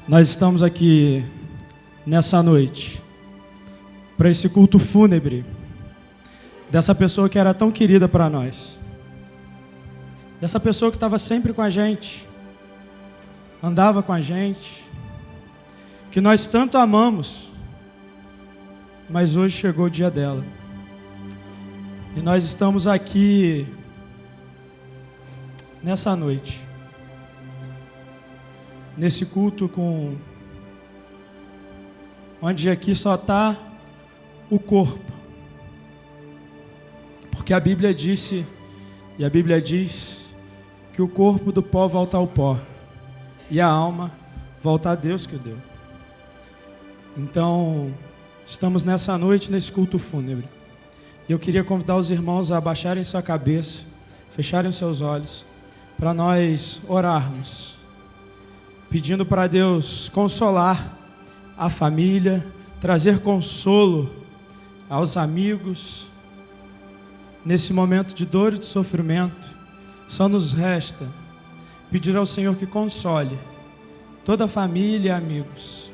Nós estamos aqui nessa noite para esse culto fúnebre dessa pessoa que era tão querida para nós, dessa pessoa que estava sempre com a gente, andava com a gente, que nós tanto amamos, mas hoje chegou o dia dela. E nós estamos aqui nessa noite, nesse culto onde aqui só está o corpo, porque a Bíblia disse, e a Bíblia diz, que o corpo do pó volta ao pó, e a alma volta a Deus que o deu. Então, estamos nessa noite, nesse culto fúnebre, e eu queria convidar os irmãos a abaixarem sua cabeça, fecharem seus olhos, para nós orarmos, pedindo para Deus consolar a família, trazer consolo aos amigos. Nesse momento de dor e de sofrimento, só nos resta pedir ao Senhor que console toda a família e amigos.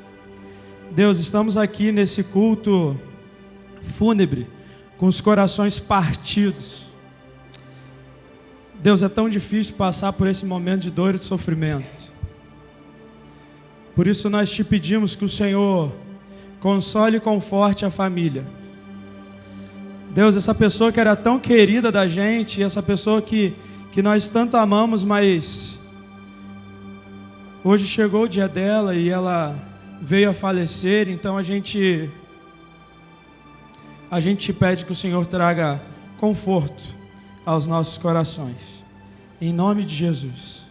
Deus, estamos aqui nesse culto fúnebre, com os corações partidos. Deus, é tão difícil passar por esse momento de dor e de sofrimento. Por isso nós te pedimos que o Senhor console e conforte a família. Deus, essa pessoa que era tão querida da gente, essa pessoa que nós tanto amamos, mas hoje chegou o dia dela e ela veio a falecer. Então a gente te pede que o Senhor traga conforto aos nossos corações, em nome de Jesus,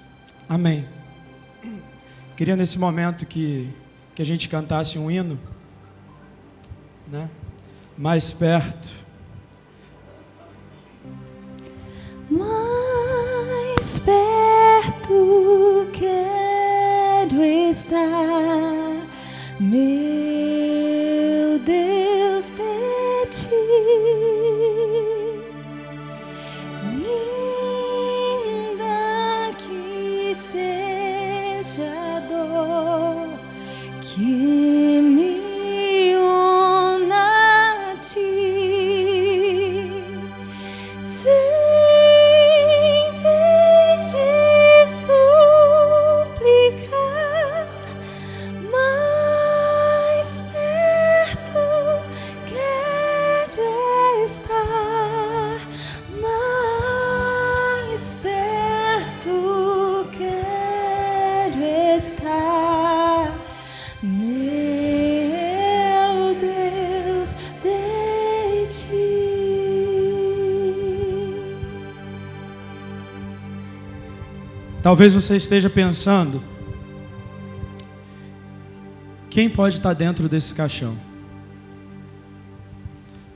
amém. Queria nesse momento que a gente cantasse um hino, né? Mais perto. Mais perto quero estar, meu Deus, de ti. Ainda que seja dor que me una a ti, sempre te suplicar, mais perto quero estar, mais perto quero estar, meu Deus, de ti. Talvez você esteja pensando, quem pode estar dentro desse caixão?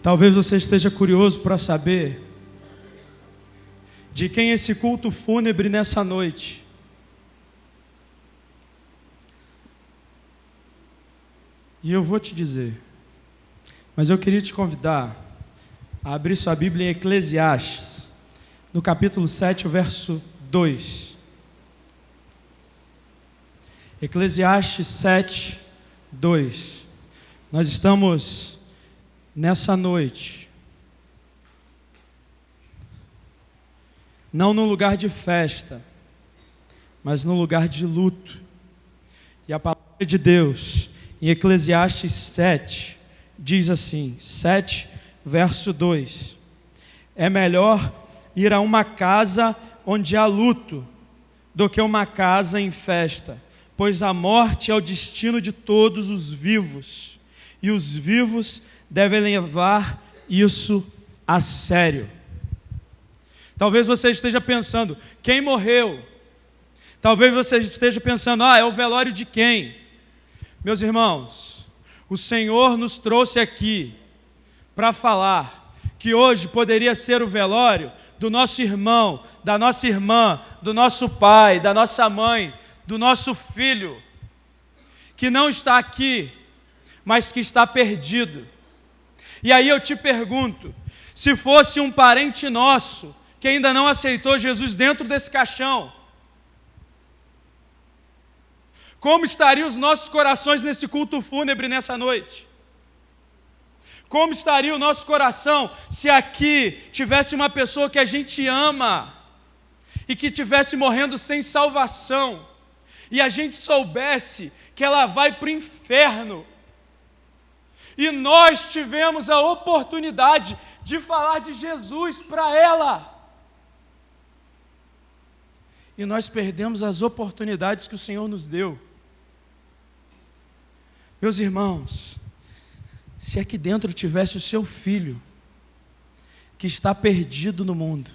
Talvez você esteja curioso para saber de quem é esse culto fúnebre nessa noite. E eu vou te dizer, mas eu queria te convidar a abrir sua Bíblia em Eclesiastes, no capítulo 7, o verso 2. Eclesiastes 7, 2. Nós estamos nessa noite, não num lugar de festa, mas num lugar de luto. E a palavra de Deus, em Eclesiastes 7, diz assim, 7, verso 2. É melhor ir a uma casa onde há luto, do que uma casa em festa, pois a morte é o destino de todos os vivos, e os vivos devem levar isso a sério. Talvez você esteja pensando, quem morreu? Talvez você esteja pensando, é o velório de quem? Meus irmãos, o Senhor nos trouxe aqui para falar que hoje poderia ser o velório do nosso irmão, da nossa irmã, do nosso pai, da nossa mãe, do nosso filho, que não está aqui, mas que está perdido. E aí eu te pergunto, se fosse um parente nosso, que ainda não aceitou Jesus dentro desse caixão, Como estariam os nossos corações nesse culto fúnebre nessa noite? Como estaria o nosso coração se aqui tivesse uma pessoa que a gente ama e que estivesse morrendo sem salvação, e a gente soubesse que ela vai para o inferno, e nós tivemos a oportunidade de falar de Jesus para ela, e nós perdemos as oportunidades que o Senhor nos deu. Meus irmãos, se aqui dentro tivesse o seu filho, que está perdido no mundo,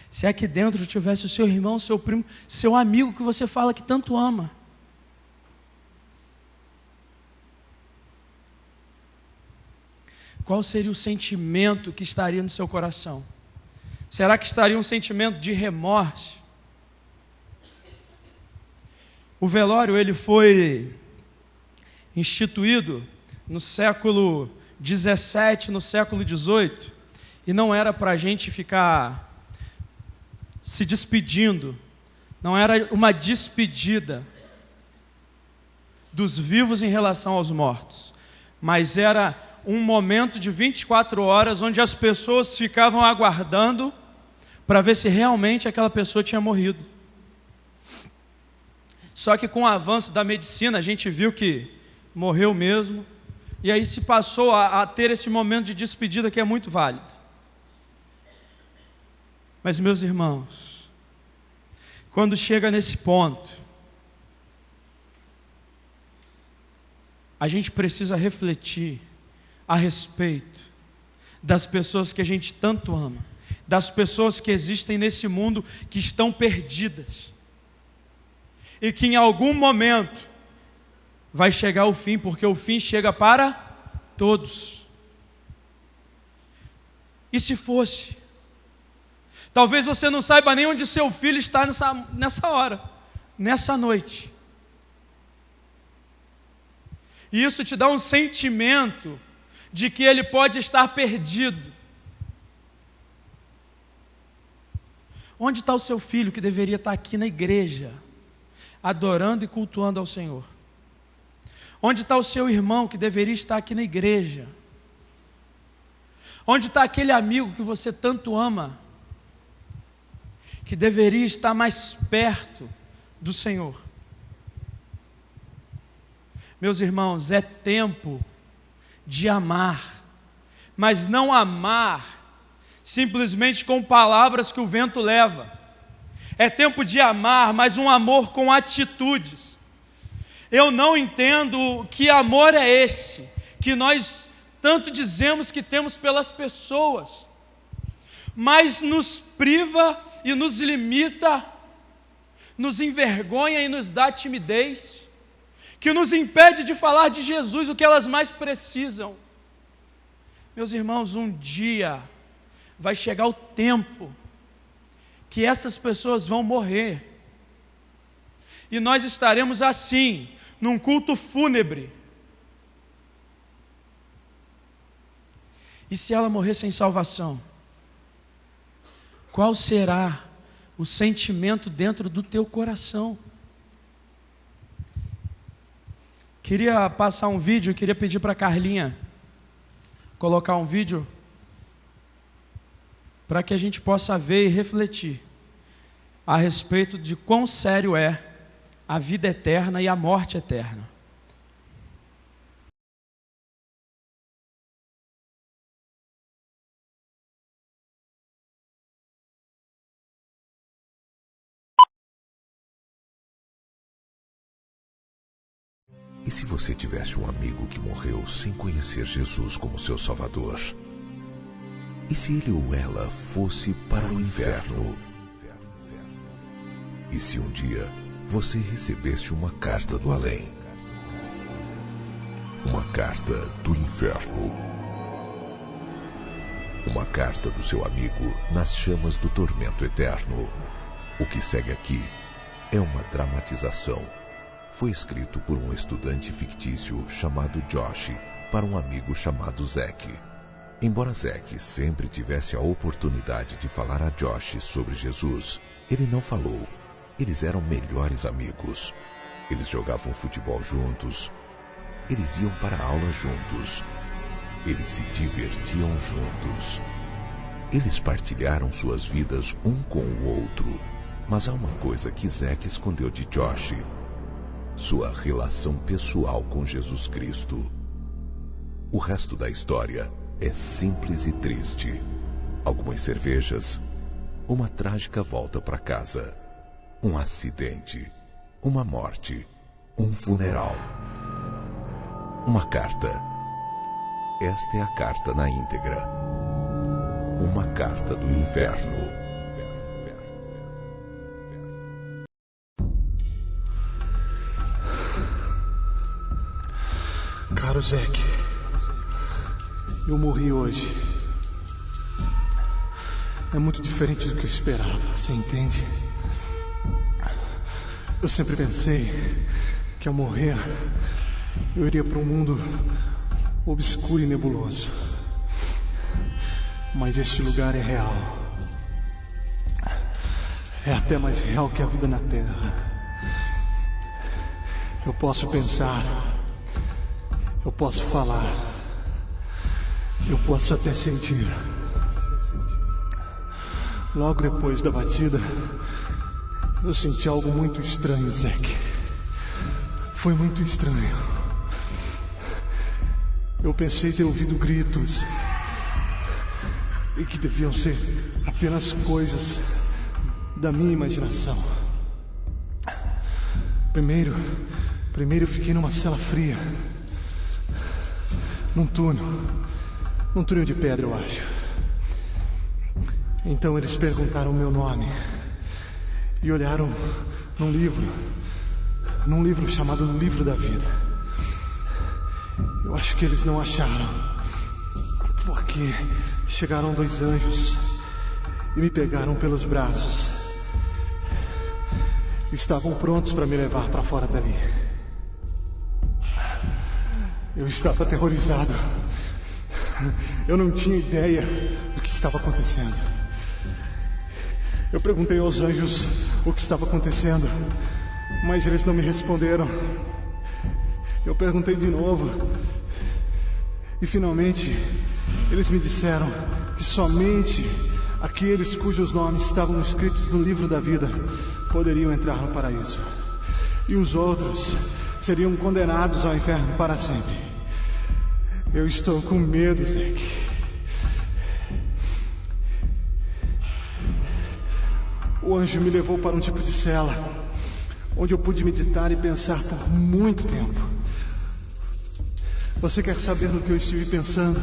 se aqui dentro tivesse o seu irmão, seu primo, seu amigo que você fala que tanto ama, qual seria o sentimento que estaria no seu coração? Será que estaria um sentimento de remorso? O velório, ele foi instituído no século XVII, no século XVIII, e não era para a gente ficar se despedindo, não era uma despedida dos vivos em relação aos mortos, mas era um momento de 24 horas onde as pessoas ficavam aguardando para ver se realmente aquela pessoa tinha morrido. Só que com o avanço da medicina a gente viu que morreu mesmo, e aí se passou a ter esse momento de despedida que é muito válido. Mas, meus irmãos, quando chega nesse ponto, a gente precisa refletir a respeito das pessoas que a gente tanto ama, das pessoas que existem nesse mundo que estão perdidas, e que em algum momento vai chegar o fim, porque o fim chega para todos. E se fosse? Talvez você não saiba nem onde seu filho está nessa hora, nessa noite. E isso te dá um sentimento de que ele pode estar perdido. Onde está o seu filho que deveria estar aqui na igreja, adorando e cultuando ao Senhor? Onde está o seu irmão que deveria estar aqui na igreja? Onde está aquele amigo que você tanto ama, que deveria estar mais perto do Senhor? Meus irmãos, é tempo de amar, mas não amar simplesmente com palavras que o vento leva. É tempo de amar, mas um amor com atitudes. Eu não entendo que amor é esse que nós tanto dizemos que temos pelas pessoas, mas nos priva e nos limita, nos envergonha e nos dá timidez, que nos impede de falar de Jesus, o que elas mais precisam. Meus irmãos, um dia vai chegar o tempo que essas pessoas vão morrer, e nós estaremos assim, num culto fúnebre. E se ela morrer sem salvação, qual será o sentimento dentro do teu coração? Queria passar um vídeo, queria pedir para a Carlinha colocar um vídeo para que a gente possa ver e refletir a respeito de quão sério é a vida eterna e a morte eterna. E se você tivesse um amigo que morreu sem conhecer Jesus como seu Salvador? E se ele ou ela fosse para o inferno? E se um dia você recebesse uma carta do além? Uma carta do inferno. Uma carta do seu amigo nas chamas do tormento eterno. O que segue aqui é uma dramatização. Foi escrito por um estudante fictício chamado Josh para um amigo chamado Zack. Embora Zack sempre tivesse a oportunidade de falar a Josh sobre Jesus, ele não falou. Eles eram melhores amigos. Eles jogavam futebol juntos. Eles iam para a aula juntos. Eles se divertiam juntos. Eles partilharam suas vidas um com o outro. Mas há uma coisa que Zack escondeu de Josh: sua relação pessoal com Jesus Cristo. O resto da história é simples e triste. Algumas cervejas, uma trágica volta para casa, um acidente, uma morte, um funeral, uma carta. Esta é a carta na íntegra. Uma carta do inferno. Caro Zack, eu morri hoje. É muito diferente do que eu esperava, você entende? Eu sempre pensei que ao morrer eu iria para um mundo obscuro e nebuloso. Mas este lugar é real. É até mais real que a vida na Terra. Eu posso pensar, eu posso falar, eu posso até sentir. Logo depois da batida, eu senti algo muito estranho, Zack. Foi muito estranho. Eu pensei ter ouvido gritos e que deviam ser apenas coisas da minha imaginação. Primeiro eu fiquei numa cela fria, num túnel de pedra, eu acho. Então eles perguntaram o meu nome e olharam num livro chamado Livro da Vida. Eu acho que eles não acharam, porque chegaram 2 anjos e me pegaram pelos braços. Estavam prontos para me levar para fora dali. Eu estava aterrorizado. Eu não tinha ideia do que estava acontecendo. Eu perguntei aos anjos o que estava acontecendo, mas eles não me responderam. Eu perguntei de novo e finalmente eles me disseram que somente aqueles cujos nomes estavam escritos no livro da vida poderiam entrar no paraíso, e os outros seriam condenados ao inferno para sempre. Eu estou com medo, Zack. O anjo me levou para um tipo de cela onde eu pude meditar e pensar por muito tempo. Você quer saber no que eu estive pensando?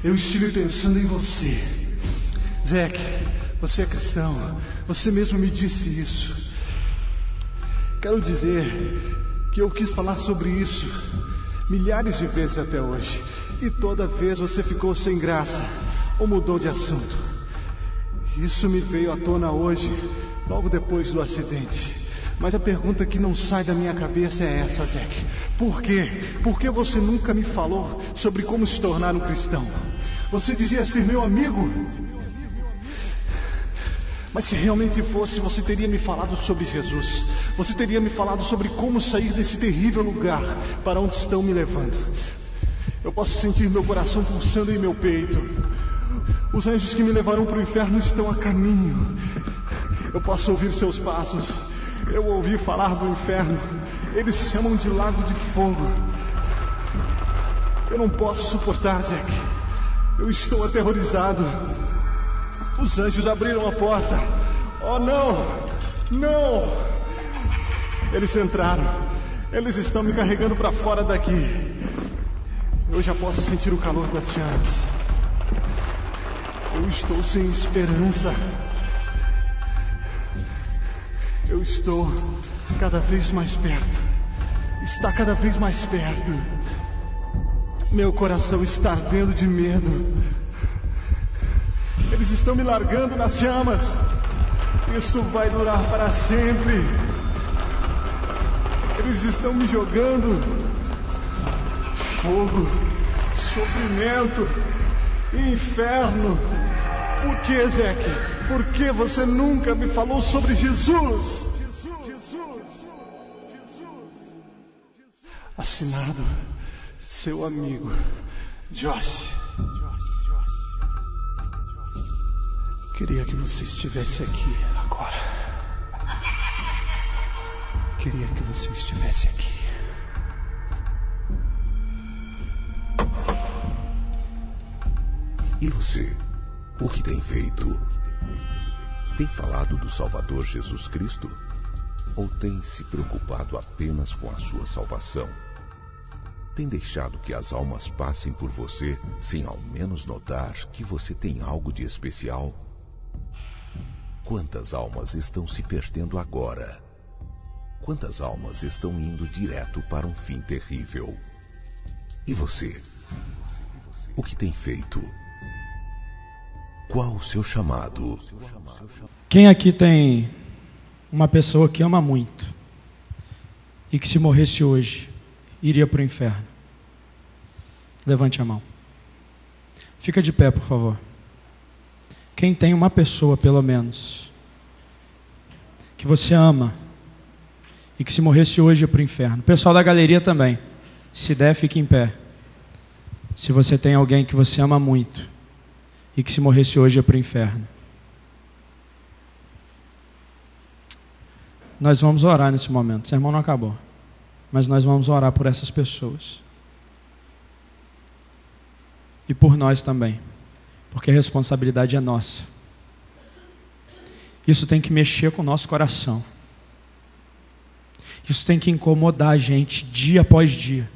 Eu estive pensando em você. Zack, você é cristão. Você mesmo me disse isso. Quero dizer que eu quis falar sobre isso milhares de vezes até hoje, e toda vez você ficou sem graça ou mudou de assunto. Isso me veio à tona hoje, logo depois do acidente. Mas a pergunta que não sai da minha cabeça é essa, Zack. Por quê? Por que você nunca me falou sobre como se tornar um cristão? Você dizia ser meu amigo. Mas se realmente fosse, você teria me falado sobre Jesus. Você teria me falado sobre como sair desse terrível lugar para onde estão me levando. Eu posso sentir meu coração pulsando em meu peito. Os anjos que me levarão para o inferno estão a caminho. Eu posso ouvir seus passos. Eu ouvi falar do inferno. Eles chamam de lago de fogo. Eu não posso suportar, Zack. Eu estou aterrorizado. Os anjos abriram a porta. Oh, não! Não! Eles entraram. Eles estão me carregando para fora daqui. Eu já posso sentir o calor das chamas. Eu estou sem esperança. Eu estou cada vez mais perto. Está cada vez mais perto. Meu coração está ardendo de medo. Eles estão me largando nas chamas. Isso vai durar para sempre. Eles estão me jogando. Fogo, sofrimento, inferno. Por que, Zack? Por que você nunca me falou sobre Jesus? Assinado, seu amigo, Josh. Queria que você estivesse aqui agora. Queria que você estivesse aqui. E você? O que tem feito? Tem falado do Salvador Jesus Cristo? Ou tem se preocupado apenas com a sua salvação? Tem deixado que as almas passem por você sem ao menos notar que você tem algo de especial? Quantas almas estão se perdendo agora? Quantas almas estão indo direto para um fim terrível? E você? O que tem feito? Qual o seu chamado? Quem aqui tem uma pessoa que ama muito e que se morresse hoje, iria para o inferno? Levante a mão. Fica de pé, por favor. Quem tem uma pessoa, pelo menos, que você ama e que se morresse hoje ia para o inferno? Pessoal da galeria também. Se der, fique em pé. Se você tem alguém que você ama muito e que se morresse hoje ia para o inferno. Nós vamos orar nesse momento. O sermão não acabou. Mas nós vamos orar por essas pessoas. E por nós também. Porque a responsabilidade é nossa. Isso tem que mexer com o nosso coração. Isso tem que incomodar a gente dia após dia.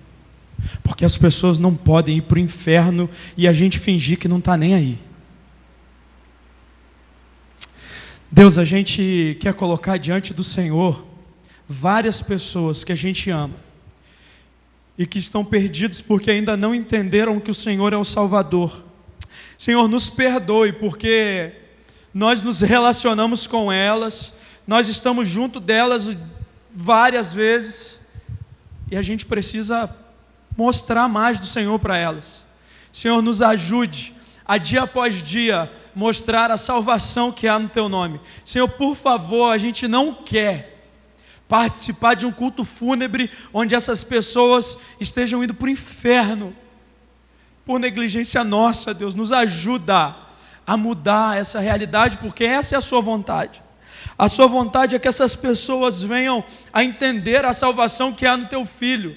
Porque as pessoas não podem ir para o inferno e a gente fingir que não está nem aí. Deus, a gente quer colocar diante do Senhor várias pessoas que a gente ama e que estão perdidos porque ainda não entenderam que o Senhor é o Salvador. Senhor, nos perdoe porque nós nos relacionamos com elas, nós estamos junto delas várias vezes e a gente precisa mostrar mais do Senhor para elas. Senhor, nos ajude a dia após dia mostrar a salvação que há no Teu nome. Senhor, por favor, a gente não quer participar de um culto fúnebre onde essas pessoas estejam indo para o inferno por negligência nossa. Deus, nos ajuda a mudar essa realidade, porque essa é a Sua vontade. A Sua vontade é que essas pessoas venham a entender a salvação que há no Teu Filho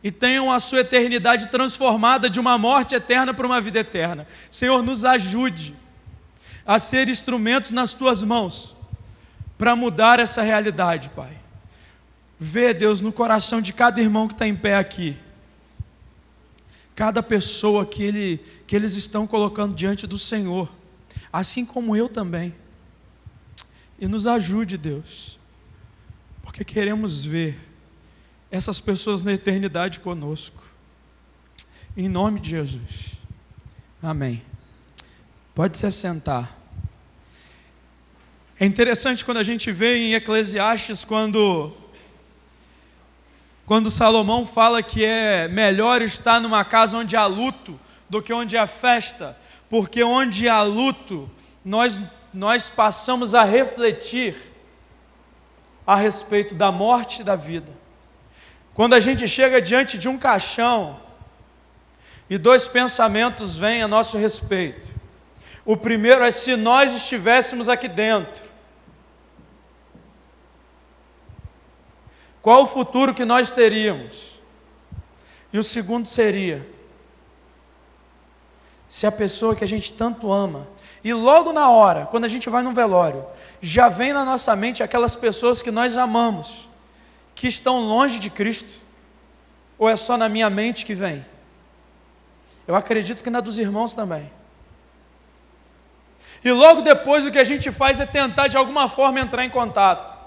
e tenham a sua eternidade transformada de uma morte eterna para uma vida eterna. Senhor, nos ajude a ser instrumentos nas Tuas mãos para mudar essa realidade, Pai. Vê, Deus, no coração de cada irmão que está em pé aqui, cada pessoa que eles estão colocando diante do Senhor, assim como eu também. E nos ajude, Deus, porque queremos ver essas pessoas na eternidade conosco. Em nome de Jesus. Amém. Pode se assentar. É interessante quando a gente vê em Eclesiastes, quando Salomão fala que é melhor estar numa casa onde há luto do que onde há festa, porque onde há luto, nós passamos a refletir a respeito da morte e da vida. Quando a gente chega diante de um caixão e dois pensamentos vêm a nosso respeito. O primeiro é: se nós estivéssemos aqui dentro, qual o futuro que nós teríamos? E o segundo seria: se a pessoa que a gente tanto ama, e logo na hora, quando a gente vai num velório, já vem na nossa mente aquelas pessoas que nós amamos, que estão longe de Cristo, ou é só na minha mente que vem? Eu acredito que na dos irmãos também. E logo depois o que a gente faz é tentar de alguma forma entrar em contato.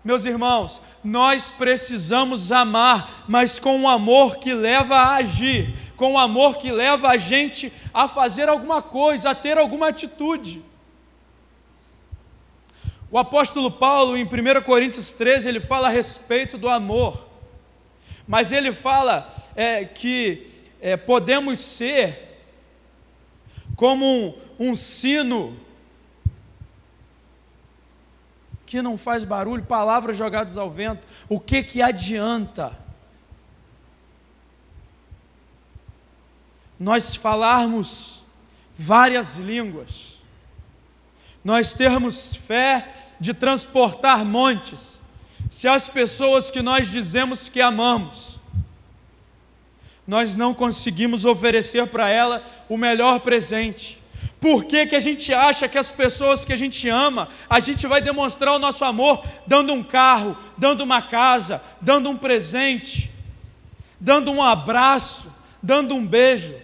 Meus irmãos, nós precisamos amar, mas com um amor que leva a agir, com um amor que leva a gente a fazer alguma coisa, a ter alguma atitude. O apóstolo Paulo, em 1 Coríntios 13, ele fala a respeito do amor, mas ele fala que podemos ser como um sino que não faz barulho, palavras jogadas ao vento. O que adianta nós falarmos várias línguas, nós termos fé de transportar montes, se as pessoas que nós dizemos que amamos, nós não conseguimos oferecer para ela o melhor presente? Por que a gente acha que as pessoas que a gente ama, a gente vai demonstrar o nosso amor dando um carro, dando uma casa, dando um presente, dando um abraço, dando um beijo?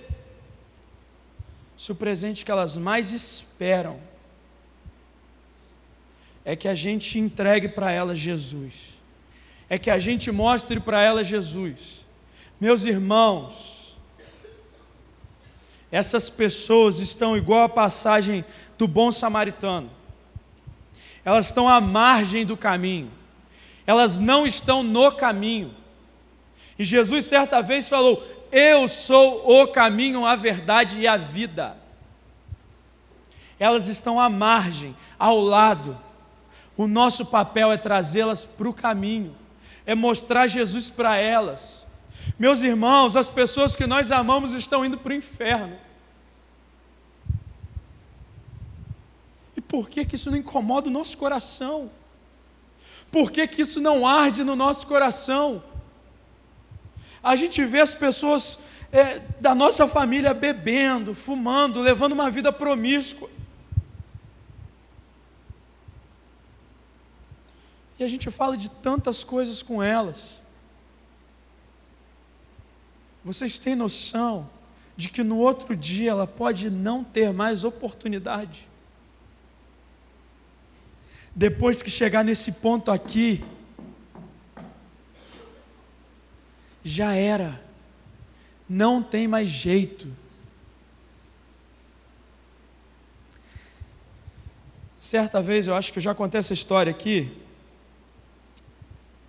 Se o presente que elas mais esperam é que a gente entregue para elas Jesus, é que a gente mostre para elas Jesus. Meus irmãos, essas pessoas estão igual a passagem do bom samaritano. Elas estão à margem do caminho. Elas não estão no caminho. E Jesus certa vez falou: eu sou o caminho, a verdade e a vida. Elas estão à margem, ao lado. O nosso papel é trazê-las para o caminho, é mostrar Jesus para elas. Meus irmãos, as pessoas que nós amamos estão indo para o inferno. E por que isso não incomoda o nosso coração? Por que isso não arde no nosso coração? A gente vê as pessoas da nossa família bebendo, fumando, levando uma vida promíscua. E a gente fala de tantas coisas com elas. Vocês têm noção de que no outro dia ela pode não ter mais oportunidade? Depois que chegar nesse ponto aqui, já era, não tem mais jeito. Certa vez, eu acho que eu já contei essa história aqui,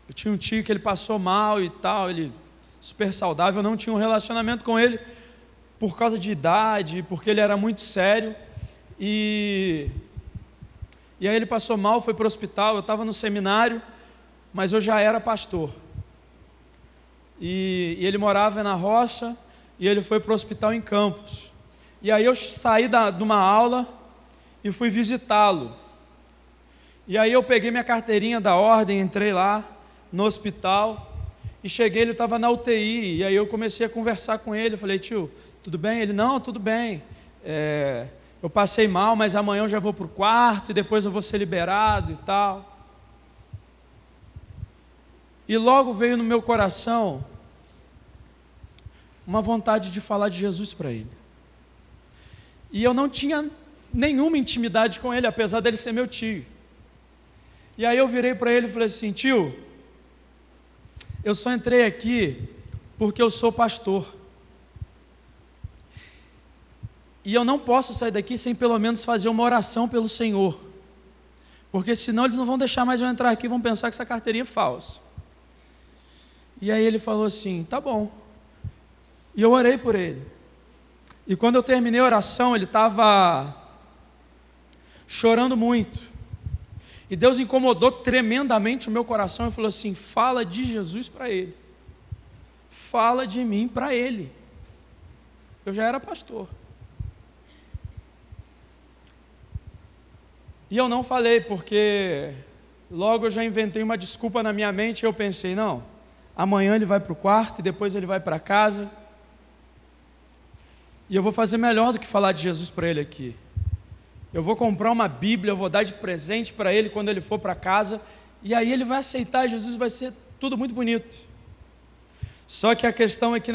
eu tinha um tio que ele passou mal e tal, ele super saudável, eu não tinha um relacionamento com ele por causa de idade, porque ele era muito sério, e aí ele passou mal, foi para o hospital, eu estava no seminário, mas eu já era pastor. E ele morava na roça, e ele foi para o hospital em Campos. E aí eu saí de uma aula e fui visitá-lo. E aí eu peguei minha carteirinha da ordem, entrei lá no hospital, e cheguei, ele estava na UTI, e aí eu comecei a conversar com ele, eu falei: tio, tudo bem? Ele: não, tudo bem, eu passei mal, mas amanhã eu já vou para o quarto, e depois eu vou ser liberado e tal. E logo veio no meu coração uma vontade de falar de Jesus para ele. E eu não tinha nenhuma intimidade com ele, apesar dele ser meu tio. E aí eu virei para ele e falei assim: tio, eu só entrei aqui porque eu sou pastor. E eu não posso sair daqui sem pelo menos fazer uma oração pelo Senhor. Porque senão eles não vão deixar mais eu entrar aqui, vão pensar que essa carteirinha é falsa. E aí ele falou assim: tá bom. E eu orei por ele. E quando eu terminei a oração, ele estava chorando muito. E Deus incomodou tremendamente o meu coração e falou assim: fala de Jesus para ele. Fala de mim para ele. Eu já era pastor. E eu não falei, porque logo eu já inventei uma desculpa na minha mente e eu pensei: não, amanhã ele vai para o quarto e depois ele vai para casa. E eu vou fazer melhor do que falar de Jesus para ele aqui. Eu vou comprar uma Bíblia, eu vou dar de presente para ele quando ele for para casa, e aí ele vai aceitar Jesus, vai ser tudo muito bonito. Só que a questão é que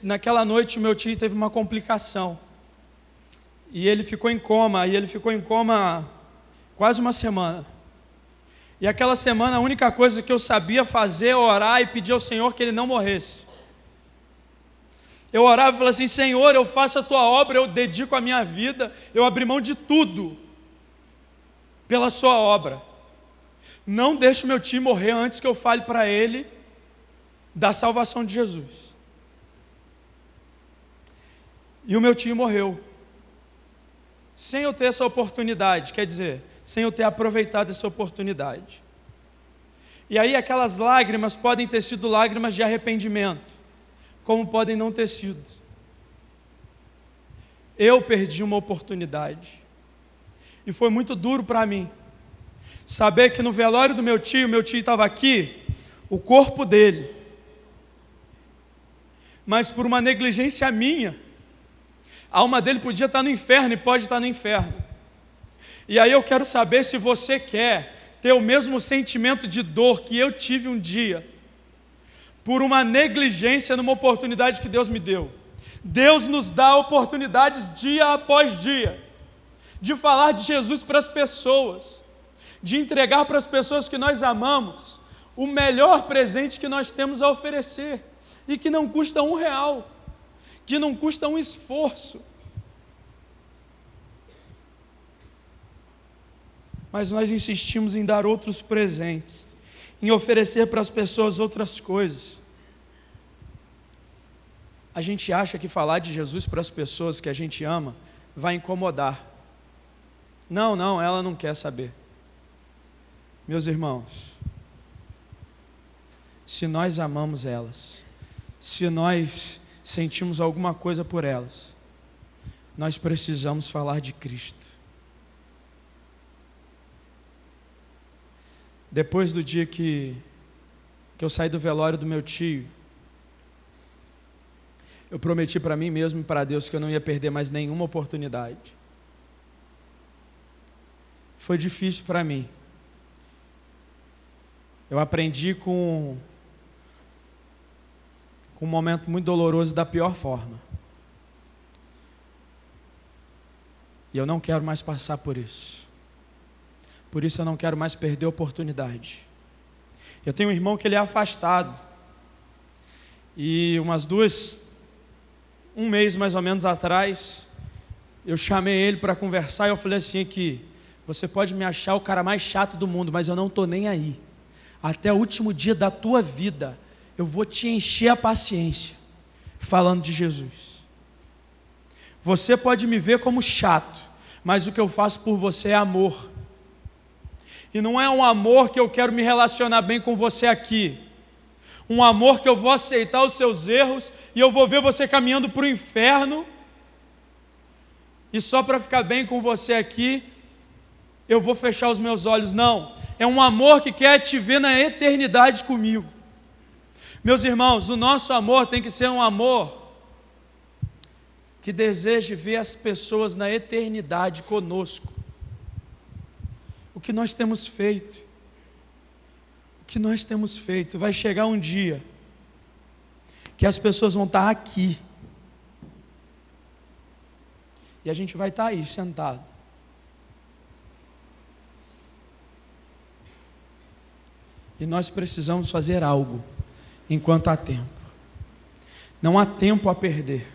naquela noite o meu tio teve uma complicação, e ele ficou em coma, quase uma semana. E aquela semana a única coisa que eu sabia fazer é orar e pedir ao Senhor que ele não morresse. Eu orava e falava assim: Senhor, eu faço a tua obra, eu dedico a minha vida, eu abri mão de tudo pela sua obra. Não deixe o meu tio morrer antes que eu fale para ele da salvação de Jesus. E o meu tio morreu sem eu ter essa oportunidade. Quer dizer, sem eu ter aproveitado essa oportunidade. E aí aquelas lágrimas podem ter sido lágrimas de arrependimento, como podem não ter sido. Eu perdi uma oportunidade. E foi muito duro para mim saber que no velório do meu tio estava aqui, o corpo dele, mas por uma negligência minha, a alma dele podia estar no inferno e pode estar no inferno. E aí eu quero saber se você quer ter o mesmo sentimento de dor que eu tive um dia, por uma negligência numa oportunidade que Deus me deu. Deus nos dá oportunidades dia após dia, de falar de Jesus para as pessoas, de entregar para as pessoas que nós amamos o melhor presente que nós temos a oferecer, e que não custa R$1, que não custa um esforço. Mas nós insistimos em dar outros presentes, em oferecer para as pessoas outras coisas. A gente acha que falar de Jesus para as pessoas que a gente ama vai incomodar. Não, ela não quer saber. Meus irmãos, se nós amamos elas, se nós sentimos alguma coisa por elas, nós precisamos falar de Cristo. Depois do dia que eu saí do velório do meu tio, eu prometi para mim mesmo e para Deus que eu não ia perder mais nenhuma oportunidade. Foi difícil para mim. Eu aprendi com um momento muito doloroso da pior forma. E eu não quero mais passar por isso. Por isso eu não quero mais perder a oportunidade. Eu tenho um irmão que ele é afastado. E um mês mais ou menos atrás, eu chamei ele para conversar e eu falei assim que você pode me achar o cara mais chato do mundo, mas eu não estou nem aí. Até o último dia da tua vida, eu vou te encher a paciência, falando de Jesus. Você pode me ver como chato, mas o que eu faço por você é amor. E não é um amor que eu quero me relacionar bem com você aqui. Um amor que eu vou aceitar os seus erros e eu vou ver você caminhando para o inferno. E só para ficar bem com você aqui, eu vou fechar os meus olhos. Não, é um amor que quer te ver na eternidade comigo. Meus irmãos, o nosso amor tem que ser um amor que deseje ver as pessoas na eternidade conosco. O que nós temos feito? O que nós temos feito? Vai chegar um dia que as pessoas vão estar aqui e a gente vai estar aí sentado. E nós precisamos fazer algo enquanto há tempo. Não há tempo a perder.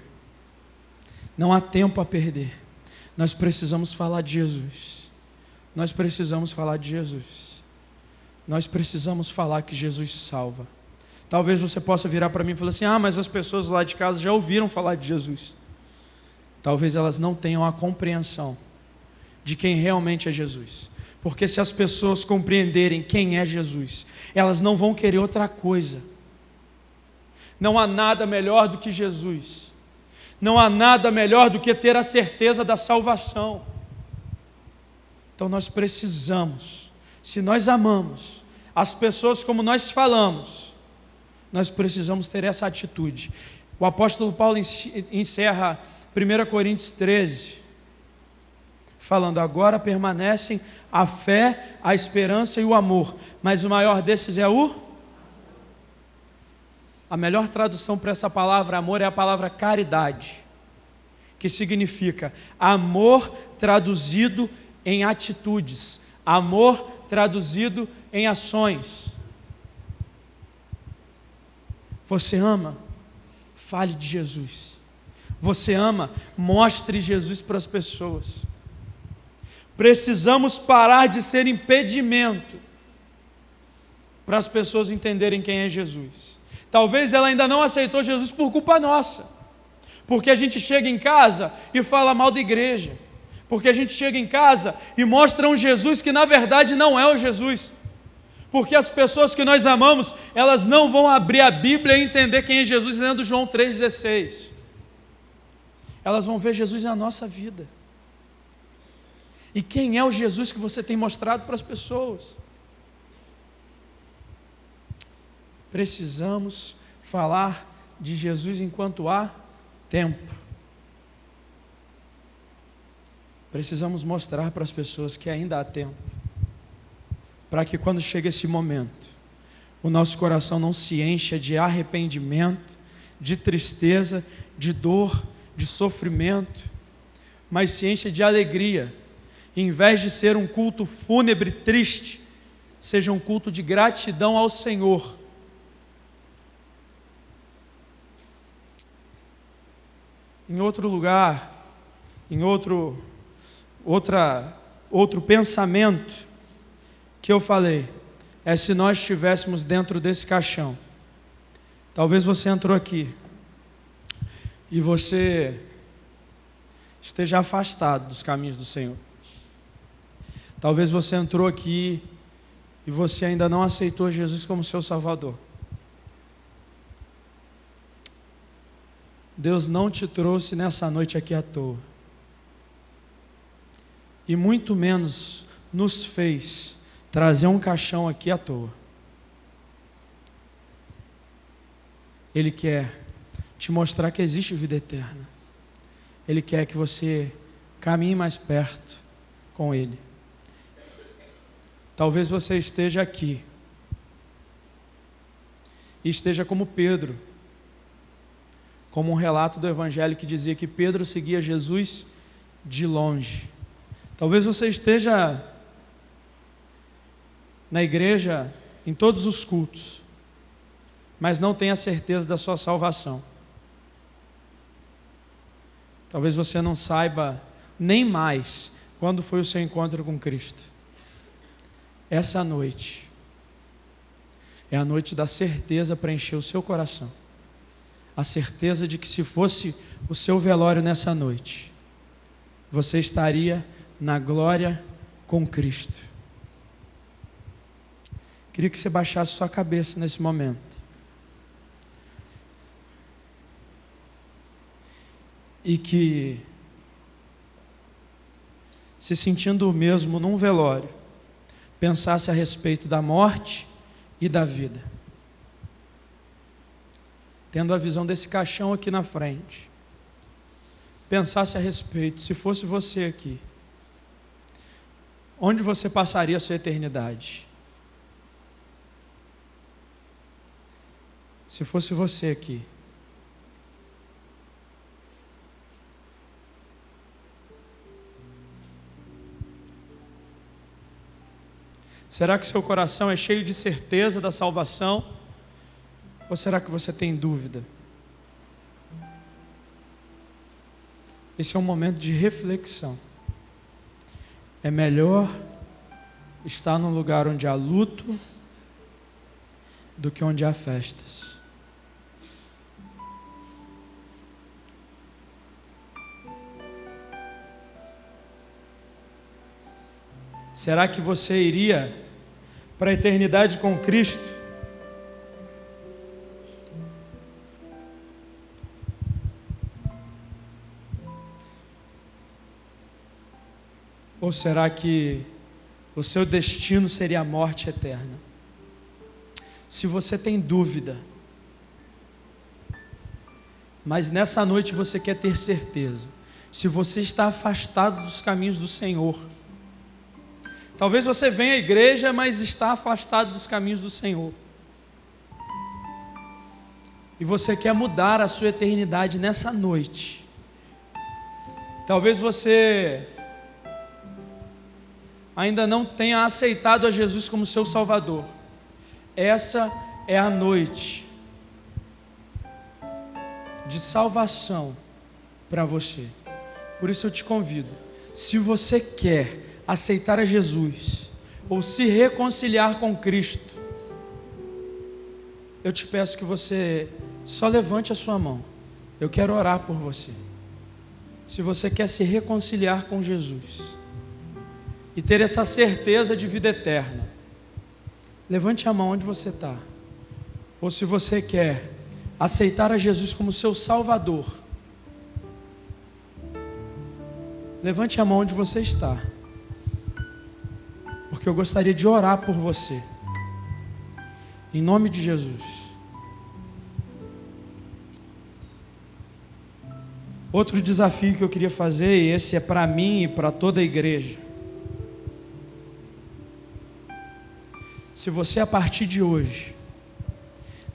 Não há tempo a perder. Nós precisamos falar de Jesus. Nós precisamos falar de Jesus. Nós precisamos falar que Jesus salva. Talvez você possa virar para mim e falar assim: mas as pessoas lá de casa já ouviram falar de Jesus. Talvez elas não tenham a compreensão de quem realmente é Jesus. Porque se as pessoas compreenderem quem é Jesus, elas não vão querer outra coisa. Não há nada melhor do que Jesus. Não há nada melhor do que ter a certeza da salvação. Então nós precisamos, se nós amamos as pessoas como nós falamos, nós precisamos ter essa atitude. O apóstolo Paulo encerra 1 Coríntios 13, falando: agora permanecem a fé, a esperança e o amor, mas o maior desses é a melhor tradução para essa palavra amor é a palavra caridade, que significa amor traduzido em atitudes, amor traduzido em ações. Você ama? Fale de Jesus. Você ama? Mostre Jesus para as pessoas. Precisamos parar de ser impedimento para as pessoas entenderem quem é Jesus. Talvez ela ainda não aceitou Jesus por culpa nossa, porque a gente chega em casa e fala mal da igreja, Porque a gente chega em casa e mostra um Jesus que na verdade não é o Jesus. Porque as pessoas que nós amamos, elas não vão abrir a Bíblia e entender quem é Jesus lendo João 3,16. Elas vão ver Jesus na nossa vida. E quem é o Jesus que você tem mostrado para as pessoas? Precisamos falar de Jesus enquanto há tempo. Precisamos mostrar para as pessoas que ainda há tempo, para que quando chega esse momento, o nosso coração não se encha de arrependimento, de tristeza, de dor, de sofrimento, mas se encha de alegria. Em vez de ser um culto fúnebre, triste, seja um culto de gratidão ao Senhor. Em outro lugar, em outro pensamento que eu falei, é se nós estivéssemos dentro desse caixão. Talvez você entrou aqui e você esteja afastado dos caminhos do Senhor. Talvez você entrou aqui e você ainda não aceitou Jesus como seu Salvador. Deus não te trouxe nessa noite aqui à toa. E muito menos nos fez trazer um caixão aqui à toa. Ele quer te mostrar que existe vida eterna. Ele quer que você caminhe mais perto com Ele. Talvez você esteja aqui e esteja como Pedro, como um relato do Evangelho que dizia que Pedro seguia Jesus de longe. Talvez você esteja na igreja em todos os cultos, mas não tenha certeza da sua salvação. Talvez você não saiba nem mais quando foi o seu encontro com Cristo. Essa noite é a noite da certeza para encher o seu coração. A certeza de que se fosse o seu velório nessa noite, você estaria na glória com Cristo. Queria que você baixasse sua cabeça nesse momento. E que, se sentindo o mesmo num velório, pensasse a respeito da morte e da vida. Tendo a visão desse caixão aqui na frente, pensasse a respeito, se fosse você aqui, onde você passaria a sua eternidade? Se fosse você aqui, será que seu coração é cheio de certeza da salvação? Ou será que você tem dúvida? Esse é um momento de reflexão. É melhor estar num lugar onde há luto do que onde há festas. Será que você iria para a eternidade com Cristo? Ou será que o seu destino seria a morte eterna? Se você tem dúvida, mas nessa noite você quer ter certeza, se você está afastado dos caminhos do Senhor, talvez você venha à igreja, mas está afastado dos caminhos do Senhor, e você quer mudar a sua eternidade nessa noite. Talvez você ainda não tenha aceitado a Jesus como seu Salvador. Essa é a noite de salvação para você. Por isso eu te convido, se você quer aceitar a Jesus ou se reconciliar com Cristo, eu te peço que você só levante a sua mão. Eu quero orar por você. se você quer se reconciliar com Jesus e ter essa certeza de vida eterna, levante a mão onde você está. Ou se você quer aceitar a Jesus como seu Salvador, levante a mão onde você está, porque eu gostaria de orar por você, em nome de Jesus. Outro desafio que eu queria fazer, e esse é para mim e para toda a igreja. Se você a partir de hoje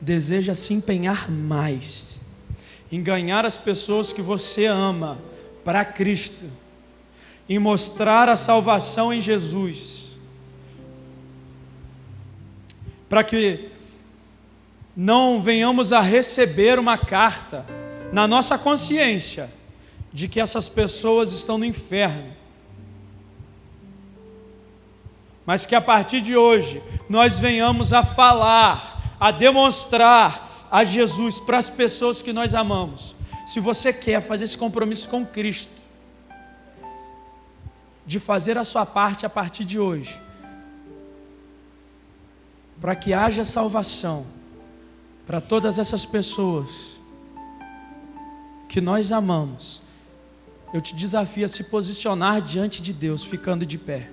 deseja se empenhar mais em ganhar as pessoas que você ama para Cristo, em mostrar a salvação em Jesus, para que não venhamos a receber uma carta na nossa consciência de que essas pessoas estão no inferno, mas que a partir de hoje nós venhamos a falar, a demonstrar a Jesus para as pessoas que nós amamos. Se você quer fazer esse compromisso com Cristo, de fazer a sua parte a partir de hoje, para que haja salvação para todas essas pessoas que nós amamos, eu te desafio a se posicionar diante de Deus, ficando de pé.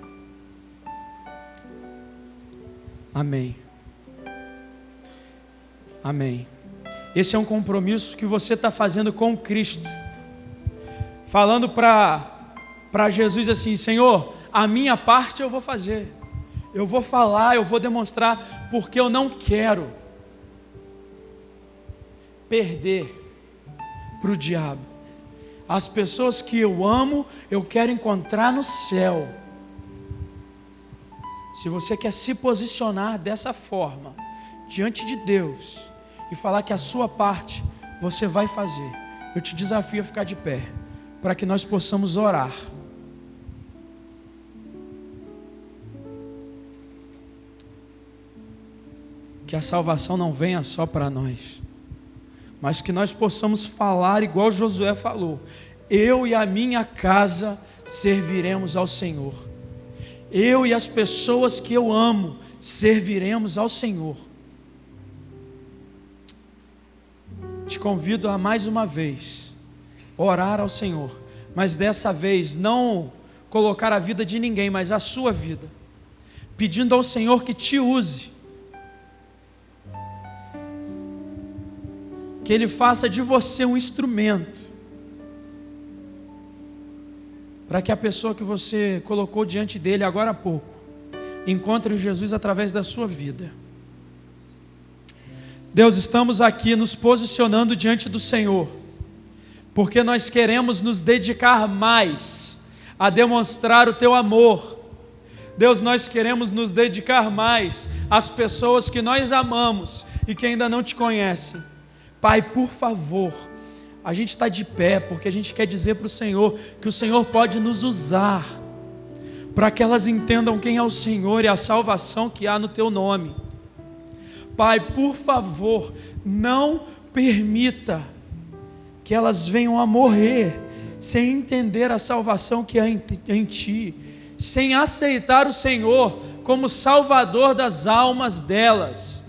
Amém. Amém. Esse é um compromisso que você está fazendo com Cristo, falando para Jesus assim: Senhor, a minha parte eu vou fazer, eu vou falar, eu vou demonstrar, porque eu não quero perder para o diabo. As pessoas que eu amo, eu quero encontrar no céu. Se você quer se posicionar dessa forma diante de Deus e falar que a sua parte você vai fazer, eu te desafio a ficar de pé, para que nós possamos orar. Que a salvação não venha só para nós, mas que nós possamos falar igual Josué falou: eu e a minha casa serviremos ao Senhor. Eu e as pessoas que eu amo serviremos ao Senhor. Te convido a mais uma vez orar ao Senhor, mas dessa vez não colocar a vida de ninguém, mas a sua vida, pedindo ao Senhor que te use, que Ele faça de você um instrumento, para que a pessoa que você colocou diante dele agora há pouco encontre Jesus através da sua vida. Deus, estamos aqui nos posicionando diante do Senhor, porque nós queremos nos dedicar mais a demonstrar o Teu amor. Deus, nós queremos nos dedicar mais às pessoas que nós amamos e que ainda não Te conhecem. Pai, por favor, a gente está de pé porque a gente quer dizer para o Senhor que o Senhor pode nos usar, para que elas entendam quem é o Senhor e a salvação que há no Teu nome. Pai, por favor, não permita que elas venham a morrer sem entender a salvação que há em Ti, sem aceitar o Senhor como Salvador das almas delas.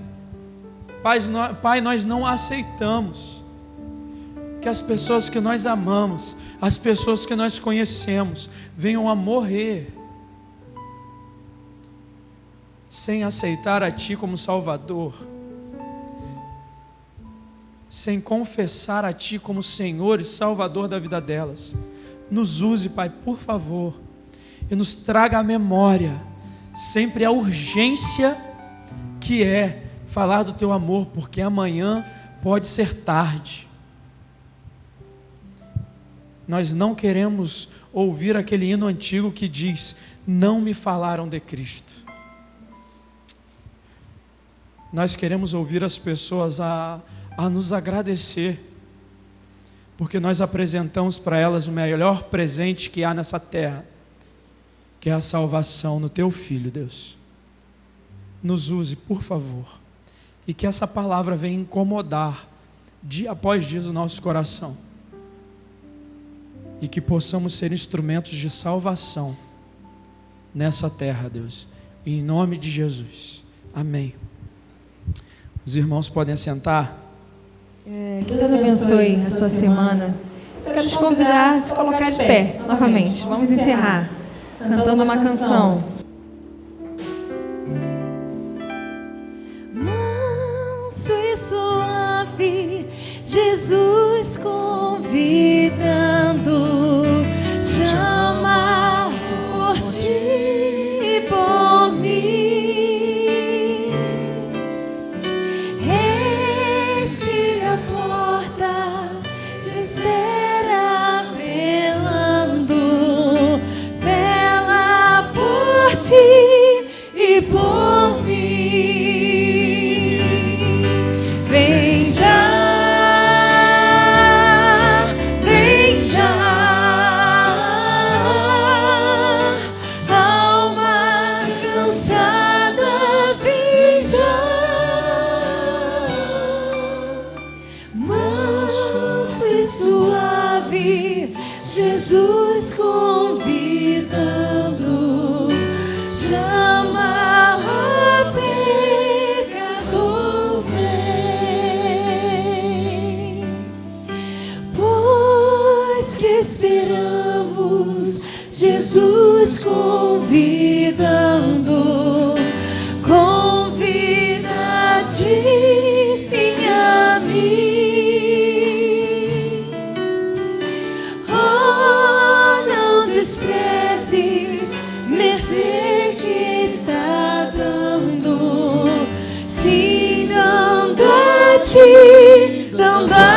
Pai, nós não aceitamos que as pessoas que nós amamos, as pessoas que nós conhecemos, venham a morrer sem aceitar a Ti como Salvador, sem confessar a Ti como Senhor e Salvador da vida delas. Nos use, Pai, por favor, e nos traga à memória sempre a urgência que é falar do Teu amor, porque amanhã pode ser tarde. Nós não queremos ouvir aquele hino antigo que diz: não me falaram de Cristo. Nós queremos ouvir as pessoas a nos agradecer, porque nós apresentamos para elas o melhor presente que há nessa terra, que é a salvação no Teu Filho, Deus. Nos use, por favor, e que essa palavra venha incomodar dia após dia o nosso coração. e que possamos ser instrumentos de salvação nessa terra, Deus. Em nome de Jesus. Amém. Os irmãos podem assentar. Que Deus abençoe a sua semana. Eu quero te convidar a se colocar de pé novamente. Vamos encerrar cantando uma canção. Manso e suave, Jesus convidando, chama por ti e por mim. Eis que a porta te espera velando, vela por ti e por mim. Vem já, vem já, alma cansada, vem já. Manso e suave, Jesus convidando, chama o pecador, vem. Pois que esperamos, Jesus convidando, convida-te sim a mim. Oh, não desprezes mercê que está dando, sim, dando a ti, dando a